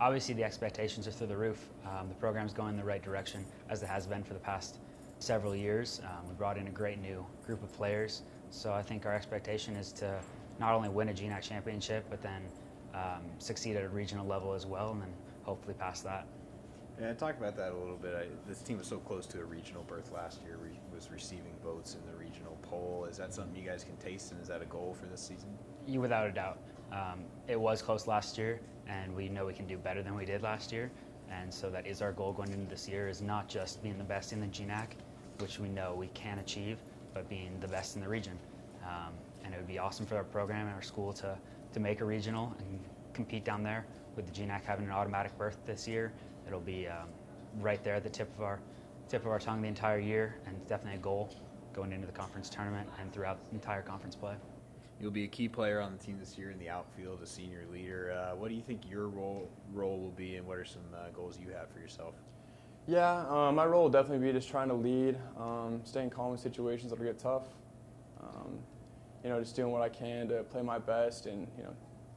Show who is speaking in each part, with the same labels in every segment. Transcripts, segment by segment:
Speaker 1: Obviously, the expectations are through the roof. The program's going in the right direction, as it has been for the past several years. We brought in a great new group of players, so I think our expectation is to not only win a GNAC championship, but then succeed at a regional level as well, and then hopefully past that.
Speaker 2: Yeah, talk about that a little bit. This team was so close to a regional berth last year. Was receiving votes in the regional poll. Is that something you guys can taste, and is that a goal for this season?
Speaker 1: Without a doubt. It was close last year, and we know we can do better than we did last year. And so that is our goal going into this year, is not just being the best in the GNAC, which we know we can achieve, but being the best in the region. And it would be awesome for our program and our school to make a regional and compete down there. With the GNAC having an automatic berth this year, it'll be right there at the tip of our tongue the entire year, and it's definitely a goal going into the conference tournament and throughout the entire conference play.
Speaker 2: You'll be a key player on the team this year in the outfield, a senior leader. What do you think your role will be, and what are some goals you have for yourself?
Speaker 3: Yeah, my role will definitely be just trying to lead, staying calm in situations that will get tough. Just doing what I can to play my best and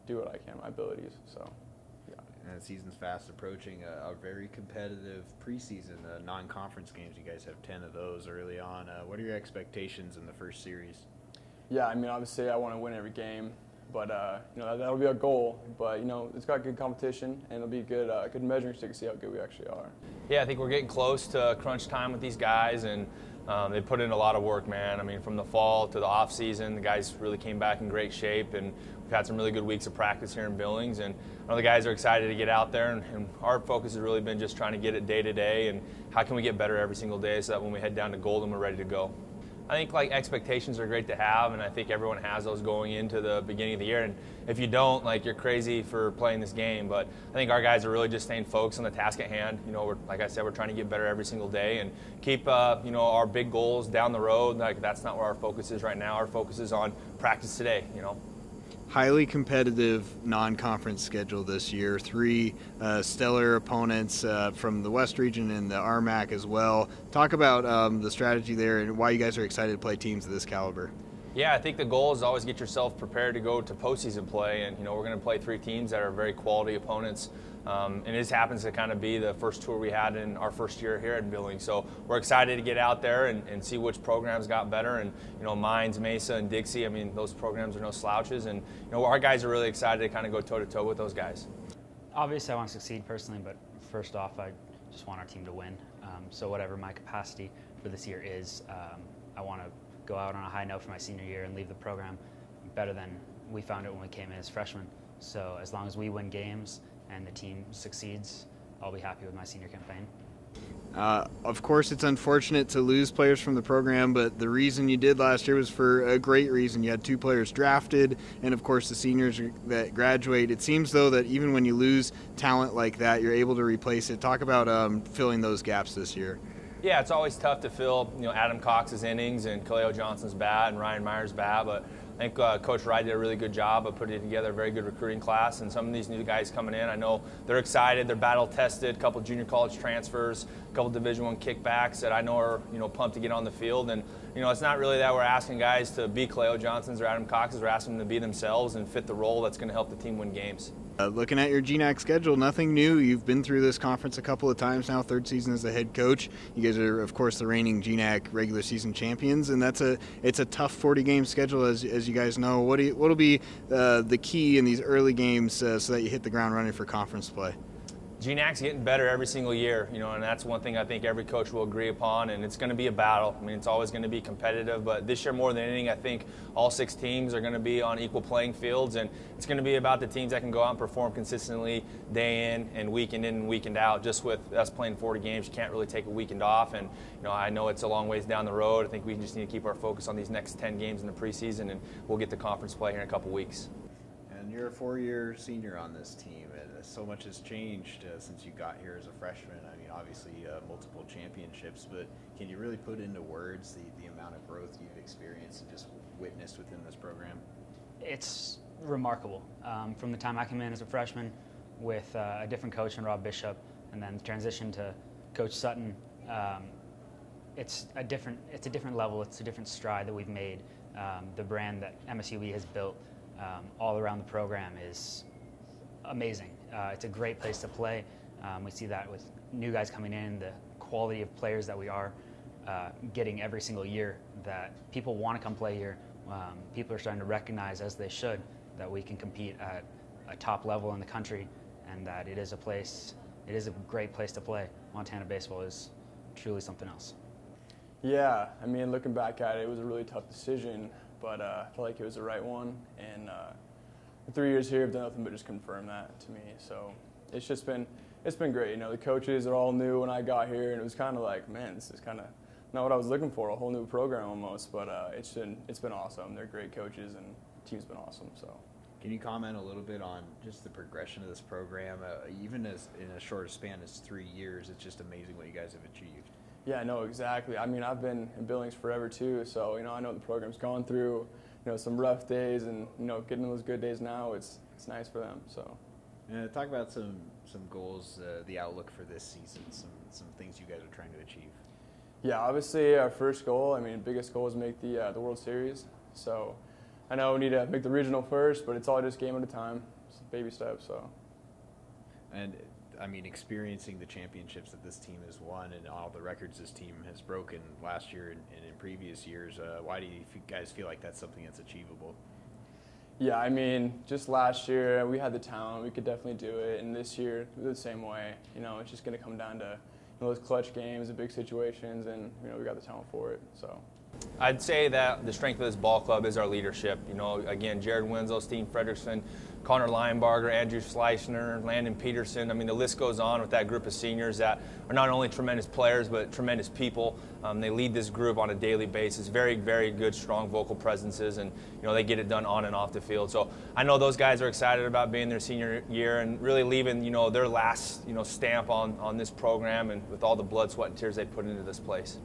Speaker 3: do what I can, my abilities. So.
Speaker 2: And the season's fast approaching. A very competitive preseason, non-conference games. You guys have 10 of those early on. What are your expectations in the first series?
Speaker 3: Yeah, obviously I want to win every game, but that'll be our goal. But it's got good competition, and it'll be a good measuring stick to see how good we actually are.
Speaker 4: Yeah, I think we're getting close to crunch time with these guys, and they put in a lot of work, man. From the fall to the off season, the guys really came back in great shape, and we've had some really good weeks of practice here in Billings, and I know the guys are excited to get out there, and our focus has really been just trying to get it day to day, and how can we get better every single day so that when we head down to Golden, we're ready to go. I think expectations are great to have, and I think everyone has those going into the beginning of the year. And if you don't, you're crazy for playing this game. But I think our guys are really just staying focused on the task at hand. Like I said, we're trying to get better every single day and keep our big goals down the road. That's not where our focus is right now. Our focus is on practice today.
Speaker 2: Highly competitive non-conference schedule this year. 3 stellar opponents from the West region and the RMAC as well. Talk about the strategy there and why you guys are excited to play teams of this caliber.
Speaker 4: Yeah, I think the goal is always get yourself prepared to go to postseason play, and we're going to play 3 teams that are very quality opponents. And this happens to kind of be the first tour we had in our first year here at Billings. So we're excited to get out there and see which programs got better. And, Mines, Mesa, and Dixie, those programs are no slouches. And, our guys are really excited to kind of go toe-to-toe with those guys.
Speaker 1: Obviously, I want to succeed personally, but first off, I just want our team to win. So whatever my capacity for this year is, I want to go out on a high note for my senior year and leave the program better than we found it when we came in as freshmen. So as long as we win games and the team succeeds, I'll be happy with my senior campaign.
Speaker 2: Of course, it's unfortunate to lose players from the program, but the reason you did last year was for a great reason. You had 2 players drafted, and of course the seniors that graduate. It seems, though, that even when you lose talent like that, you're able to replace it. Talk about filling those gaps this year.
Speaker 4: Yeah, it's always tough to fill, Adam Cox's innings and Kaleo Johnson's bat and Ryan Meyer's bat, but I think Coach Wright did a really good job of putting together a very good recruiting class, and some of these new guys coming in, I know they're excited, they're battle-tested, a couple junior college transfers, a couple Division I kickbacks that I know are, pumped to get on the field. And, it's not really that we're asking guys to be Kaleo Johnsons or Adam Cox's, we're asking them to be themselves and fit the role that's going to help the team win games.
Speaker 2: Looking at your GNAC schedule, nothing new. You've been through this conference a couple of times now, 3rd season as the head coach. You guys are, of course, the reigning GNAC regular season champions, and it's a tough 40-game schedule, as you guys know. What'll be the key in these early games so that you hit the ground running for conference play?
Speaker 4: GNAC's getting better every single year, and that's one thing I think every coach will agree upon, and it's going to be a battle. It's always going to be competitive, but this year more than anything, I think all 6 teams are going to be on equal playing fields, and it's going to be about the teams that can go out and perform consistently day in and weekend in and weekend out. Just with us playing 40 games, you can't really take a weekend off, and I know it's a long ways down the road. I think we just need to keep our focus on these next 10 games in the preseason, and we'll get to conference play here in a couple weeks.
Speaker 2: And you're a 4-year senior on this team, and so much has changed since you got here as a freshman. Obviously multiple championships, but can you really put into words the amount of growth you've experienced and just witnessed within this program?
Speaker 1: It's remarkable. From the time I came in as a freshman with a different coach in Rob Bishop, and then transition to Coach Sutton, it's a different level. It's a different stride that we've made. The brand that MSUB has built all around the program is amazing. it's a great place to play. We see that with new guys coming in, the quality of players that we are getting every single year, that people want to come play here. People are starting to recognize, as they should, that we can compete at a top level in the country, and that it is a great place to play. Montana baseball is truly something else.
Speaker 3: Yeah, I mean, looking back at it, it was a really tough decision, but I feel like it was the right one. And the 3 years here have done nothing but just confirm that to me. So it's been great. You know, the coaches are all new when I got here, and it was kind of like, man, this is kind of not what I was looking for, a whole new program almost. But it's been awesome. They're great coaches, and the team's been awesome. So.
Speaker 5: Can you comment a little bit on just the progression of this program? Even as in a short span as 3 years, it's just amazing what you guys have achieved.
Speaker 3: Yeah, no, exactly. I mean, I've been in Billings forever too, so I know the program's gone through some rough days, and getting those good days now, it's nice for them. So.
Speaker 5: Talk about some goals, the outlook for this season, some things you guys are trying to achieve.
Speaker 3: Yeah, obviously our first goal, biggest goal is make the World Series. So. I know we need to make the regional first, but it's all just game at a time. It's baby steps. So.
Speaker 5: And experiencing the championships that this team has won and all the records this team has broken last year and in previous years, why do you guys feel like that's something that's achievable?
Speaker 3: Yeah, just last year we had the talent, we could definitely do it, and this year the same way. It's just going to come down to those clutch games, the big situations, and we got the talent for it. So.
Speaker 4: I'd say that the strength of this ball club is our leadership. Again, Jared Winslow, Steen Fredrickson, Connor Linebarger, Andrew Schleichner, Landon Peterson. The list goes on with that group of seniors that are not only tremendous players but tremendous people. They lead this group on a daily basis. Very, very good, strong vocal presences, and they get it done on and off the field. So I know those guys are excited about being their senior year and really leaving their last stamp on this program and with all the blood, sweat, and tears they put into this place.